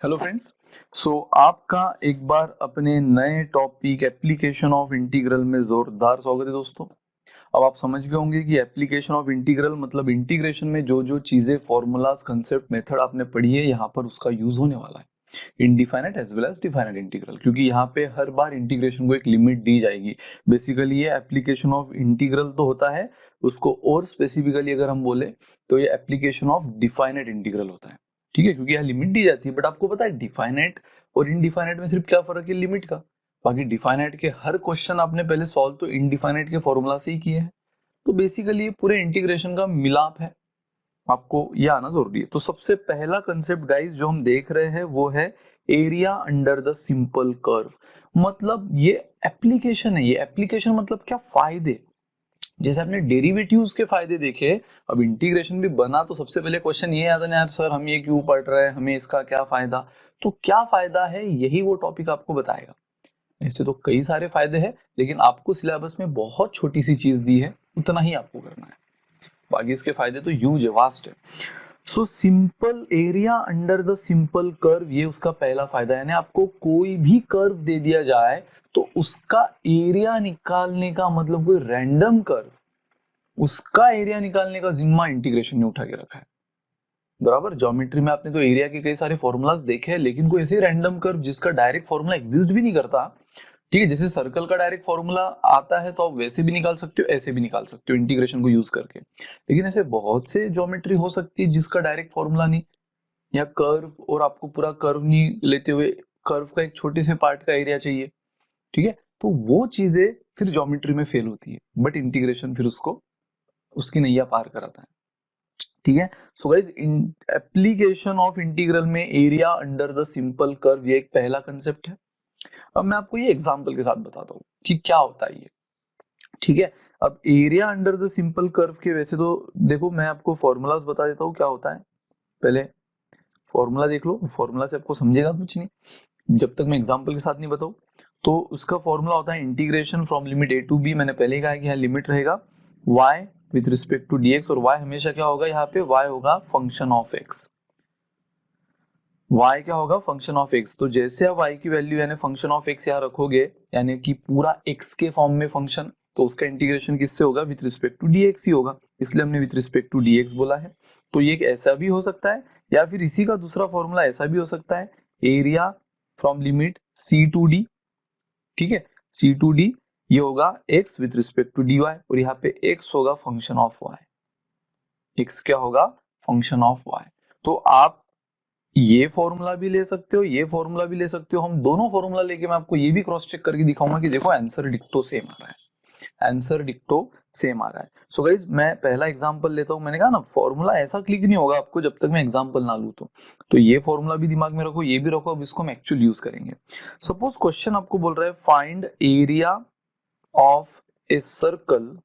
Hello friends. आपका एक बार अपने नए टॉपिक एप्लीकेशन ऑफ इंटीग्रल में जोरदार स्वागत है दोस्तों। अब आप समझ गए होंगे कि एप्लीकेशन ऑफ इंटीग्रल मतलब इंटीग्रेशन में जो जो चीजें फॉर्मूलाज कंसेप्ट मेथड आपने पढ़ी है यहाँ पर उसका यूज होने वाला है indefinite as well as definite integral, क्योंकि यहाँ पे हर बार इंटीग्रेशन को एक लिमिट दी जाएगी। बेसिकली ये एप्लीकेशन ऑफ इंटीग्रल तो होता है, उसको और स्पेसिफिकली अगर हम बोले तो ये एप्लीकेशन ऑफ डिफाइनाइट इंटीग्रल होता है। ठीक है, क्योंकि यहाँ लिमिट दी जाती है, बट आपको पता है डिफाइनाइट और इनडिफाइनाइट में सिर्फ क्या फर्क है, लिमिट का। बाकी डिफाइनाइट के हर क्वेश्चन आपने पहले सॉल्व तो इनडिफाइनाइट के फॉर्मूला से ही किए हैं। तो बेसिकली ये पूरे इंटीग्रेशन का मिलाप है, आपको ये आना जरूरी है। तो सबसे पहला कंसेप्ट गाइस जो हम देख रहे हैं वो है area under the simple curve. मतलब ये एप्लीकेशन है। ये एप्लीकेशन मतलब क्या, फायदे। जैसे आपने डेरिवेटिव्स के फायदे देखे, अब इंटीग्रेशन भी बना तो सबसे पहले क्वेश्चन ये आता है यार सर हम ये क्यों पढ़ रहे हैं, हमें इसका क्या फायदा। तो क्या फायदा है यही वो टॉपिक आपको बताएगा। ऐसे तो कई सारे फायदे हैं, लेकिन आपको सिलेबस में बहुत छोटी सी चीज दी है, उतना ही आपको करना है। बाकी इसके फायदे तो ह्यूज है, वास्ट है। So simple area under the simple curve, ये उसका पहला फायदा है। यानी आपको कोई भी कर्व दे दिया जाए तो उसका एरिया निकालने का, मतलब कोई रैंडम कर्व, उसका एरिया निकालने का जिम्मा इंटीग्रेशन ने उठा के रखा है। बराबर, ज्योमेट्री में आपने तो एरिया के कई सारे फॉर्मूलाज देखे हैं, लेकिन कोई ऐसे रैंडम कर्व जिसका डायरेक्ट फॉर्मूला एग्जिस्ट भी नहीं करता। ठीक है, जैसे सर्कल का डायरेक्ट फॉर्मूला आता है तो आप वैसे भी निकाल सकते हो, ऐसे भी निकाल सकते हो इंटीग्रेशन को यूज करके। लेकिन ऐसे बहुत से ज्योमेट्री हो सकती है जिसका डायरेक्ट फॉर्मूला नहीं, या कर्व, और आपको पूरा कर्व नहीं लेते हुए कर्व का एक छोटे से पार्ट का एरिया चाहिए। ठीक है, तो वो चीजें फिर ज्योमेट्री में फेल होती है, बट इंटीग्रेशन फिर उसको उसकी नैया पार कराता है। ठीक है, so guys application of integral में area under the simple curve, ये एक पहला कंसेप्ट है। अब मैं आपको ये एग्जांपल के साथ बताता हूँ कि क्या होता है ये। ठीक है, अब area under the simple curve के वैसे तो देखो मैं आपको फॉर्मूलाज बता देता हूँ क्या होता है। पहले फॉर्मूला देख लो, फॉर्मूला से आपको समझेगा कुछ नहीं जब तक मैं एग्जांपल के साथ नहीं बताऊं। तो उसका फॉर्मूला होता है integration from limit a to b। मैंने पहले ही कहा कि यहाँ लिमिट रहेगा y with respect to dx, और y हमेशा क्या होगा, यहाँ पे y होगा फंक्शन ऑफ x। y क्या होगा, फंक्शन ऑफ x। तो जैसे आप y की वैल्यू यानी फंक्शन ऑफ x यहाँ रखोगे, यानी कि पूरा x के फॉर्म में फंक्शन, तो उसका इंटीग्रेशन किससे होगा, विथ रिस्पेक्ट टू dx ही होगा, इसलिए हमने विथ रिस्पेक्ट टू dx बोला है। तो ये ऐसा भी हो सकता है, या फिर इसी का दूसरा फॉर्मूला ऐसा भी हो सकता है, area from limit c to d। ठीक है, c टू d ये होगा x with respect to dy, और यहाँ पे x होगा फंक्शन ऑफ y। x क्या होगा, फंक्शन ऑफ y। तो आप ये फॉर्मूला भी ले सकते हो, ये फॉर्मूला भी ले सकते हो। हम दोनों फॉर्मूला लेके मैं आपको ये भी क्रॉस चेक करके दिखाऊंगा कि देखो आंसर डिक्टो सेम आ रहा है, आंसर डिक्टो सेम आ रहा है। सो गाइज मैं पहला एग्जांपल लेता हूं। मैंने कहा ना फॉर्मूला ऐसा क्लिक नहीं होगा आपको जब तक मैं एग्जांपल ना लूं। तो ये फॉर्मूला भी दिमाग में रखो, ये भी रखो, अब इसको हम एक्चुअल यूज करेंगे। सपोज क्वेश्चन आपको बोल रहा है find area of a circle,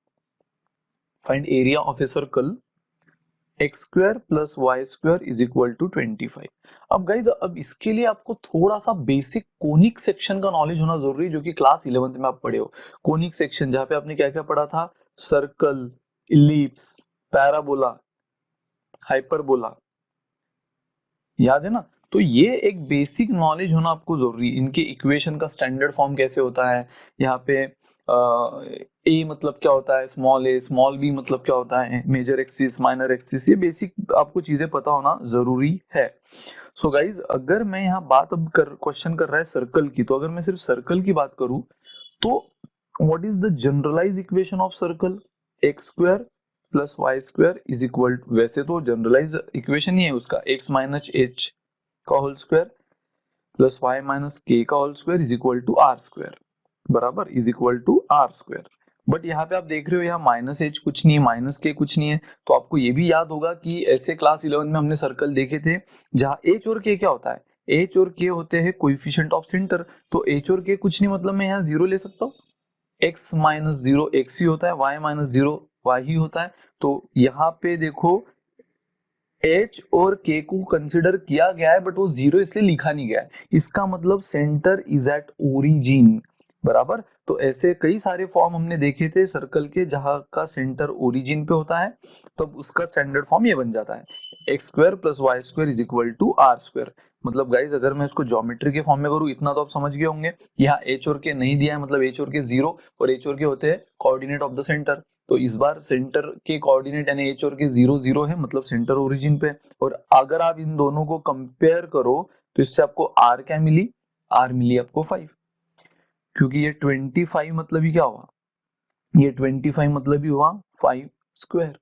find area of a circle x square plus y square is equal to 25। अब गाइज अब इसके लिए आपको थोड़ा सा बेसिक कोनिक सेक्शन का नॉलेज होना जरूरी है, जो कि क्लास 11th में आप पढ़े हो। कोनिक सेक्शन जहां पे आपने क्या क्या पढ़ा था, सर्कल, इलिप्स, पैराबोला, हाइपरबोला, याद है ना। तो ये एक बेसिक नॉलेज होना आपको जरूरी। इनके इक्वेशन का स्टैंडर्ड फॉर्म कैसे होता है, यहाँ पे ए मतलब क्या होता है, स्मॉल ए, स्मॉल बी मतलब क्या होता है, मेजर एक्सिस, माइनर एक्सिस, ये बेसिक आपको चीजें पता होना जरूरी है। सो गाइज अगर मैं यहाँ बात अब क्वेश्चन कर रहा है सर्कल की, तो अगर मैं सिर्फ सर्कल की बात करूं तो what is the generalize equation of circle, x square plus y square is equal, वैसे तो जनरलाइज इक्वेशन ही है उसका, एक्स माइनस एच का whole square plus y minus k का whole square is equal to r square, बराबर, is equal to r square. But यहाँ पे आप देख रहे हो यहाँ माइनस एच कुछ नहीं है, माइनस के कुछ नहीं है। तो आपको ये भी याद होगा कि ऐसे क्लास 11 में हमने सर्कल देखे थे जहाँ एच और के क्या होता है, एच और के होते हैं कोएफिशिएंट ऑफ सेंटर। तो एच और के कुछ नहीं, मतलब मैं यहाँ जीरो ले सकता हूँ, एक्स माइनस जीरो एक्स ही होता है, वाई माइनस जीरो वाई ही होता है। तो यहाँ पे देखो H और K को कंसिडर किया गया है, बट वो जीरो इसलिए लिखा नहीं गया है, इसका मतलब सेंटर इज एट ओरिजिन, बराबर। तो ऐसे कई सारे फॉर्म हमने देखे थे सर्कल के जहां का सेंटर ओरिजिन पे होता है, तब उसका स्टैंडर्ड फॉर्म ये बन जाता है, x square plus y square is equal to r square. मतलब गाइज अगर मैं इसको ज्योमेट्री के फॉर्म में करूँ, इतना तो आप समझ गए होंगे कि यहाँ एच और के नहीं दिया है, मतलब एच और के 0 और एच और के होते हैं कोऑर्डिनेट ऑफ द सेंटर। तो इस बार सेंटर के कोऑर्डिनेट यानी एच और के 0 0 है, मतलब सेंटर ओरिजिन पे। और अगर आप इन दोनों को कंपेयर करो तो इससे आपको आर क्या मिली, आर मिली आपको 5, क्योंकि ये 25 मतलब ही क्या हुआ, ये 25 मतलब ही हुआ 5 स्क्वायर,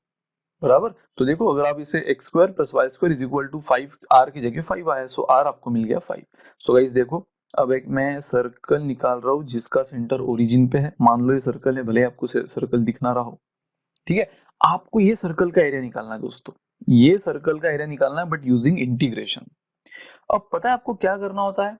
बराबर। तो देखो अगर आप इसे x square plus y square is equal to 5, r की जगह 5 आया, सो आर आपको मिल गया 5। सो गाइस देखो अब एक मैं सर्कल निकाल रहा हूँ जिसका सेंटर ओरिजिन पे है, मान लो ये सर्कल है, भले आपको सर्कल दिख ना रहा हो, ठीक है। आपको ये सर्कल का एरिया निकालना है दोस्तों, ये सर्कल का एरिया निकालना है बट यूजिंग इंटीग्रेशन। अब पता है आपको क्या करना होता है,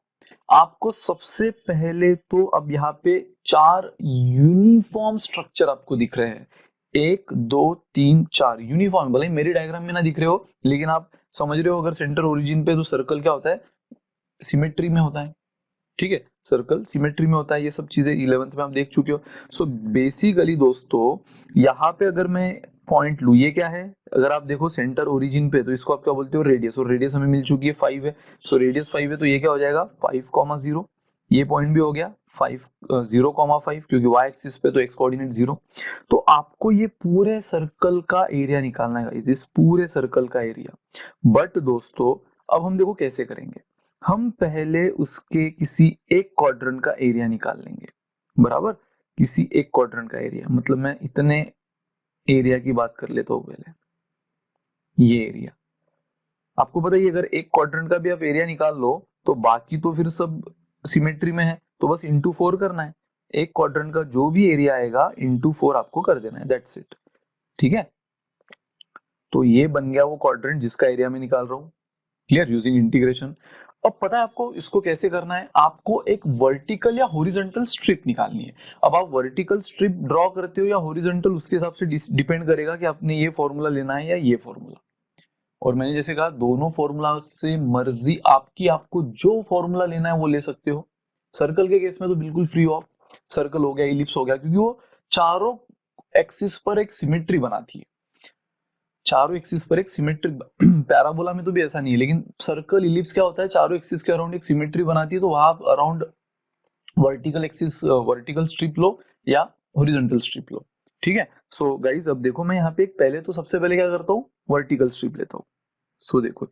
आपको सबसे पहले तो अब यहाँ पे 4 यूनिफॉर्म स्ट्रक्चर आपको दिख रहे हैं, 1 2 3 4 यूनिफॉर्म, भले मेरी डायग्राम में ना दिख रहे हो लेकिन आप समझ रहे हो अगर सेंटर ओरिजिन पे तो सर्कल क्या होता है, सिमेट्री में होता है, ठीक है। सर्कल सिमेट्री में होता है, ये सब चीजें 11th में आप देख चुके हो। सो बेसिकली दोस्तों यहाँ पे अगर मैं पॉइंट लू, ये क्या है, अगर आप देखो सेंटर ओरिजिन पे तो इसको आप क्या बोलते हो, रेडियस, और रेडियस हमें मिल चुकी है 5 है। सो रेडियस 5 है तो ये क्या हो जाएगा 5,0, ये पॉइंट भी हो गया 5 0,5, क्योंकि y एक्सिस पे तो x कोऑर्डिनेट 0। तो आपको ये पूरे सर्कल का एरिया निकालना है, इस पूरे सर्कल का एरिया। बट दोस्तों अब हम देखो कैसे करेंगे, हम पहले उसके किसी एक क्वाड्रेंट का एरिया निकाल लेंगे, बराबर। किसी एक क्वाड्रेंट का एरिया, मतलब मैं इतने एरिया की बात कर लेता हूँ पहले, ये एरिया आपको पता है, अगर एक क्वाड्रेंट का भी आप एरिया निकाल लो तो बाकी तो फिर सब सिमेट्री में है, तो बस इंटू 4 करना है, एक क्वाड्रेंट का जो भी एरिया आएगा इंटू 4 आपको कर देना है, दैट्स इट, ठीक है। तो ये बन गया वो क्वाड्रेंट जिसका एरिया मैं निकाल रहा हूँ, क्लियर, यूजिंग इंटीग्रेशन। अब पता है आपको इसको कैसे करना है, आपको एक वर्टिकल या हॉरिजॉन्टल स्ट्रिप निकालनी है। अब आप वर्टिकल स्ट्रिप ड्रॉ करते हो या हॉरिजॉन्टल, उसके हिसाब से डिपेंड करेगा कि आपने ये फॉर्मूला लेना है या ये फॉर्मूला। और मैंने जैसे कहा दोनों फॉर्मूला से मर्जी आपकी, आपको जो फॉर्मूला लेना है वो ले सकते हो। सर्कल के केस में तो बिल्कुल फ्री हो आप, सर्कल हो गया, इलिप्स हो गया, क्योंकि वो चारों एक्सिस पर एक सिमेट्री बनाती है, चारों एक्सिस पर एक सिमेट्रिक पैराबोला में तो भी ऐसा नहीं है, लेकिन सर्कल इलिप्स क्या होता है, चारों एक्सिस के अराउंड एक सिमेट्री बनाती है, तो वहां आप around vertical axis vertical strip लो या हॉरिजॉन्टल स्ट्रिप लो, ठीक है। सो गाइस अब देखो मैं यहाँ पे पहले तो सबसे पहले क्या करता हूँ, वर्टिकल स्ट्रिप लेता हूँ। सो देखो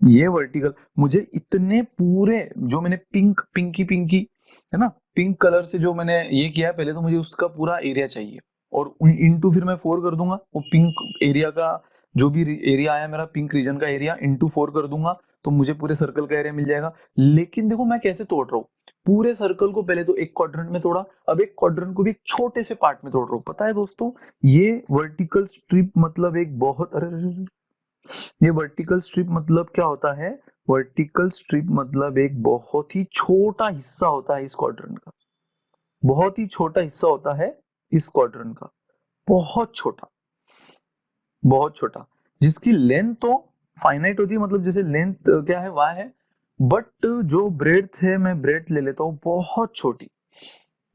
ये वर्टिकल, मुझे इतने पूरे जो मैंने पिंकी है ना, पिंक कलर से जो मैंने ये किया है, पहले तो मुझे उसका पूरा एरिया चाहिए, और इनटू फिर मैं 4 कर दूंगा, वो पिंक एरिया का जो भी एरिया आया मेरा पिंक रीजन का एरिया इंटू 4 कर दूंगा, तो मुझे पूरे सर्कल का एरिया मिल जाएगा। लेकिन देखो मैं कैसे तोड़ रहा हूँ, पूरे सर्कल को पहले तो एक क्वाड्रेंट में तोड़ा, अब एक क्वाड्रेंट को भी एक छोटे से पार्ट में तोड़ रहा हूँ। पता है दोस्तों ये वर्टिकल स्ट्रिप मतलब एक बहुत, अरे ये वर्टिकल स्ट्रिप मतलब क्या होता है, वर्टिकल स्ट्रिप मतलब एक बहुत ही छोटा हिस्सा होता है इस क्वाड्रेंट का, बहुत ही छोटा हिस्सा होता है इस क्वाड्रेंट का, बहुत छोटा, बहुत छोटा, जिसकी लेंथ तो फाइनाइट होती है, मतलब जैसे लेंथ क्या है y है, बट जो ब्रेड्थ है मैं ब्रेड्थ ले लेता हूँ बहुत छोटी,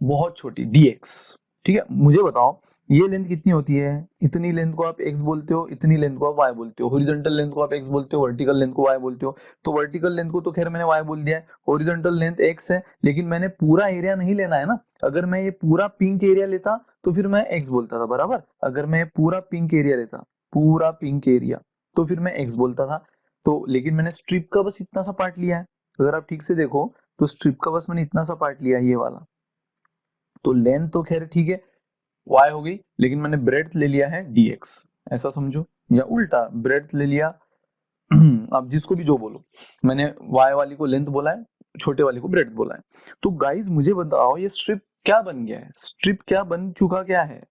बहुत छोटी dx, ठीक है। मुझे बताओ ये लेंथ कितनी होती है, इतनी लेंथ को आप x बोलते हो, इतनी लेंथ को आप y बोलते हो, हॉरिजॉन्टल लेंथ को आप x बोलते हो, वर्टिकल लेंथ को y बोलते हो। तो वर्टिकल लेंथ को तो खैर मैंने y बोल दिया है, हॉरिजॉन्टल लेंथ x है, लेकिन मैंने पूरा एरिया नहीं लेना है ना, अगर मैं ये पूरा पिंक एरिया लेता तो फिर मैं x बोलता था, बराबर। अगर मैं पूरा पिंक एरिया लेता, पूरा पिंक एरिया, तो फिर मैं x बोलता था। तो लेकिन मैंने स्ट्रिप का बस इतना सा पार्ट लिया है, अगर आप ठीक से देखो तो स्ट्रिप का बस मैंने इतना सा पार्ट लिया है, ये वाला। तो लेंथ तो खैर ठीक है y हो गई, लेकिन मैंने ब्रेड्थ ले लिया है dx, ऐसा समझो, या उल्टा ब्रेड्थ ले लिया आप जिसको भी जो बोलो, मैंने y वाली को लेंथ बोला है, छोटे वाली को ब्रेड्थ बोला है। तो गाइस मुझे बताओ ये स्ट्रिप क्या बन गया है, स्ट्रिप क्या बन चुका क्या है।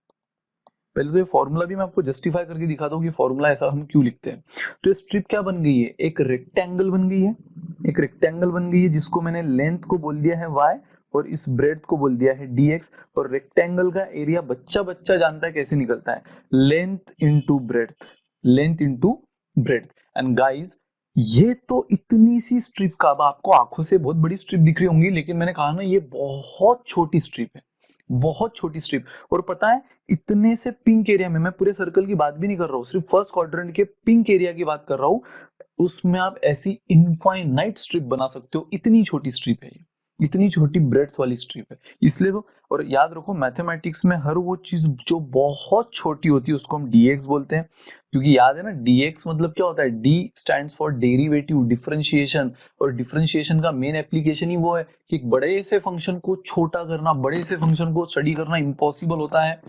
पहले तो ये फॉर्मूला भी मैं आपको जस्टिफाई करके दिखाता हूँ कि फॉर्मूला ऐसा हम क्यों लिखते हैं। तो ये स्ट्रिप क्या बन गई है, एक रेक्टेंगल बन गई है, एक रेक्टेंगल बन गई है जिसको मैंने लेंथ को बोल दिया है y और इस ब्रेड्थ को बोल दिया है dx। और रेक्टेंगल का एरिया बच्चा बच्चा जानता है कैसे निकलता है, length into breadth, length into breadth. And guys ये तो इतनी सी स्ट्रिप का, अब आपको आंखों से बहुत बड़ी स्ट्रिप दिख रही होंगी, लेकिन मैंने कहा ना ये बहुत छोटी स्ट्रिप है, बहुत छोटी स्ट्रिप। और पता है इतने से पिंक एरिया में, मैं पूरे सर्कल की बात भी नहीं कर रहा हूँ, सिर्फ फर्स्ट क्वाड्रेंट के पिंक एरिया की बात कर रहा हूँ, उसमें आप ऐसी इनफाइनाइट स्ट्रिप बना सकते हो, इतनी छोटी स्ट्रिप है ये, इतनी छोटी ब्रेड्थ वाली स्ट्रिप है, इसलिए तो। और याद रखो मैथमेटिक्स में हर वो चीज जो बहुत छोटी होती है उसको हम dx बोलते हैं, क्योंकि याद है ना dx मतलब क्या होता है, d stands for derivative, differentiation. और डिफरेंशिएशन का मेन एप्लीकेशन ही वो है कि एक बड़े से फंक्शन को छोटा करना, बड़े से फंक्शन को स्टडी करना इम्पॉसिबल होता है,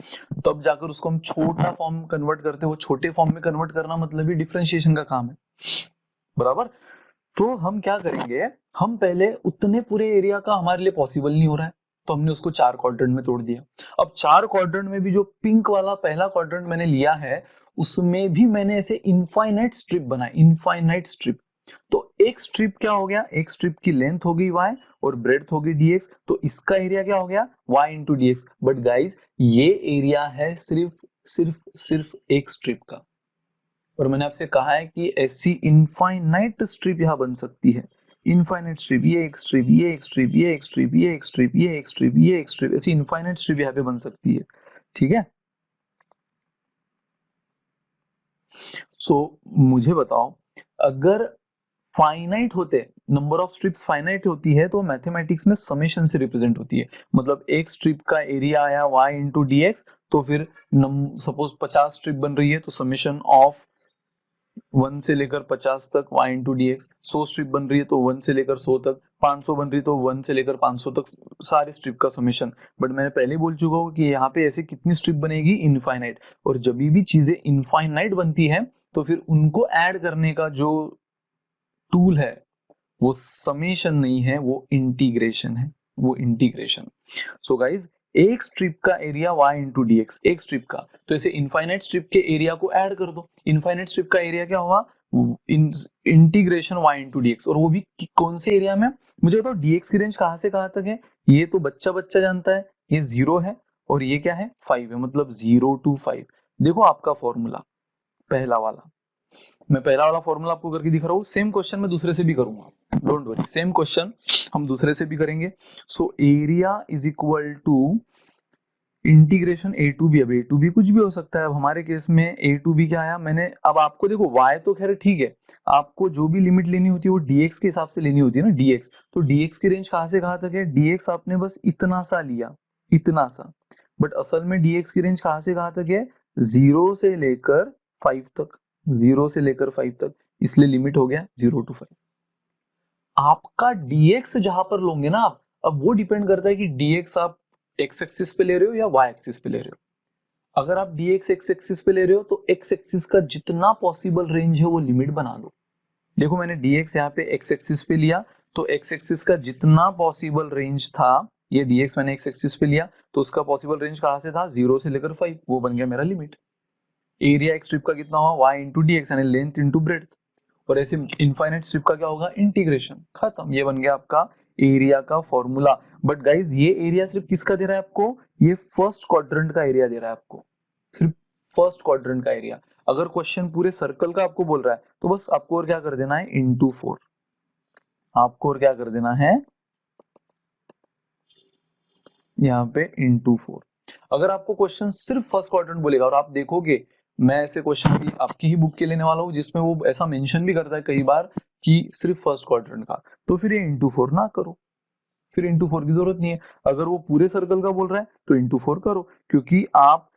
तब जाकर उसको हम छोटा फॉर्म कन्वर्ट करते हैं, वो छोटे फॉर्म में कन्वर्ट करना मतलब ही डिफरेंशिएशन का काम है, बराबर। तो हम क्या करेंगे, हम पहले उतने पूरे एरिया का हमारे लिए पॉसिबल नहीं हो रहा है, तो हमने उसको 4 क्वाड्रेंट में तोड़ दिया। अब 4 क्वाड्रेंट में भी जो पिंक वाला पहला क्वाड्रेंट मैंने लिया है उसमें भी मैंने ऐसे इनफाइनाइट स्ट्रिप बनाए, इनफाइनाइट स्ट्रिप। तो एक स्ट्रिप क्या हो गया, एक स्ट्रिप की लेंथ हो गई y और ब्रेड्थ हो गई dx, तो इसका एरिया क्या हो गया y into dx। But guys ये एरिया है सिर्फ एक स्ट्रिप का, और मैंने आपसे कहा है कि ऐसी इनफाइनाइट स्ट्रिप यहां बन सकती है, इनफाइनाइट स्ट्रिप, ये एक स्ट्रिप, ये एक स्ट्रिप, ये एक स्ट्रिप, ये एक स्ट्रिप, ये एक स्ट्रिप, ये एक स्ट्रिप, ऐसी इनफाइनाइट स्ट्रिप यहाँ पे बन सकती है, ठीक है। सो मुझे बताओ, अगर फाइनाइट होते, नंबर ऑफ स्ट्रिप्स फाइनाइट होती है तो मैथमेटिक्स में समेशन से रिप्रेजेंट होती है, मतलब एक स्ट्रिप का एरिया आया y इंटू डी, तो फिर सपोज 50 स्ट्रिप बन रही है तो समेशन ऑफ 1 से लेकर 50 तक y इंटू डी, 100 स्ट्रिप बन रही है तो 1 से लेकर 100 तक, 500 बन रही है तो 1 से लेकर 500 तक, सारे स्ट्रिप का समेशन। बट मैंने पहले बोल चुका हूँ कि यहाँ पे ऐसे कितनी स्ट्रिप बनेगी, इनफाइनाइट। और जब भी चीजें इनफाइनाइट बनती है तो फिर उनको ऐड करने का जो टूल है वो समेशन नहीं है, वो इंटीग्रेशन है, वो इंटीग्रेशन। सो गाइज एक स्ट्रिप का एरिया y इंटू डी, एक स्ट्रिप का, तो ऐसे इनफाइनाइट स्ट्रिप के एरिया को ऐड कर दो। इनफाइनाइट स्ट्रिप का एरिया क्या हुआ, इंटीग्रेशन y इंटू डी, और वो भी कौन से एरिया में, मुझे बताओ dx की रेंज कहां से कहां तक है, ये तो बच्चा बच्चा जानता है, ये 0 है और ये क्या है 5 है, मतलब 0 to 5। देखो आपका फॉर्मूला पहला वाला, मैं पहला वाला फॉर्मूला आपको करके दिखा रहा हूँ, सेम क्वेश्चन मैं दूसरे से भी करूंगा, डोंट वरी, सेम क्वेश्चन हम दूसरे से भी करेंगे। So area is equal to integration a to b, अब ए टू बी कुछ भी हो सकता है, अब हमारे केस में ए टू बी क्या आया, मैंने अब आपको देखो y तो खैर ठीक है, आपको जो भी लिमिट लेनी होती है वो dx के हिसाब से लेनी होती है ना, dx, तो dx की रेंज कहां से कहां तक है, dx आपने बस इतना सा लिया, इतना सा, बट असल में dx की रेंज कहां से कहां तक है, 0 से लेकर 5 तक, 0 से लेकर 5 तक, इसलिए लिमिट हो गया 0 to 5। आपका dx जहां पर लोगे ना आप, अब वो डिपेंड करता है कि dx आप x एक्सिस पे ले रहे हो या y एक्सिस पे ले रहे हो। अगर आप dx x एक्सिस पे ले रहे हो तो x एक्सिस का जितना पॉसिबल रेंज है वो लिमिट बना दो। देखो मैंने dx यहाँ पे x एक्सिस पे लिया, तो x एक्सिस का जितना पॉसिबल रेंज था, ये dx मैंने x एक्सिस पे लिया तो उसका पॉसिबल रेंज कहां से था, 0 से लेकर 5, वो बन गया मेरा लिमिट। एरिया एक स्ट्रिप का कितना हुआ, y इंटू डी, यानी लेंथ इंटू ब्रेड्थ, और ऐसे इनफाइनाइट स्ट्रिप का क्या होगा, इंटीग्रेशन, खत्म, ये बन गया आपका एरिया का फॉर्मूला। बट गाइज ये एरिया सिर्फ किसका दे रहा है आपको, ये फर्स्ट क्वाड्रेंट का एरिया दे रहा है आपको, सिर्फ फर्स्ट क्वाड्रेंट का एरिया। अगर क्वेश्चन पूरे सर्कल का आपको बोल रहा है तो बस आपको और क्या कर देना है, इंटू 4, आपको और क्या कर देना है यहाँ पे इंटू 4। अगर आपको क्वेश्चन सिर्फ फर्स्ट क्वाड्रेंट बोलेगा, और आप देखोगे मैं ऐसे क्वेश्चन भी आपकी ही बुक के लेने वाला हूँ जिसमें वो ऐसा मेंशन भी करता है कई बार कि सिर्फ फर्स्ट क्वाड्रेंट का, तो फिर ये इंटू 4 ना करो, फिर इंटू 4 की जरूरत नहीं है। अगर वो पूरे सर्कल का बोल रहा है तो इंटू 4 करो, क्योंकि आप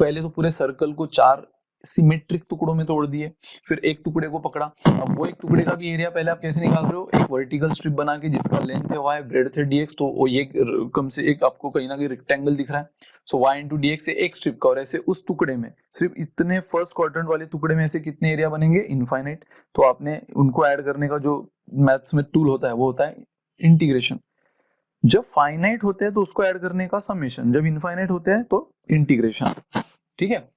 पहले तो पूरे सर्कल को 4 सिमेट्रिक टुकड़ों में तोड़ दिए, फिर एक टुकड़े को पकड़ा, अब वो एक टुकड़े का भी एरिया पहले आप कैसे निकाल रहे हो, एक वर्टिकल स्ट्रिप बना के जिसका लेंथ है y, ब्रेड्थ है dx, तो वो ये कम से एक आपको कहीं ना कहीं रेक्टेंगल दिख रहा है, सो y इंटू dx है एक स्ट्रिप का, और ऐसे उस टुकड़े में सिर्फ इतने फर्स्ट क्वाड्रेंट वाले टुकड़े में ऐसे कितने एरिया बनेंगे, इनफाइनाइट। तो आपने उनको ऐड करने का जो मैथ्स में टूल होता है वो होता है इंटीग्रेशन। जब फाइनाइट होते हैं तो उसको ऐड करने का समेशन, जब इनफाइनाइट होते हैं तो इंटीग्रेशन, ठीक है।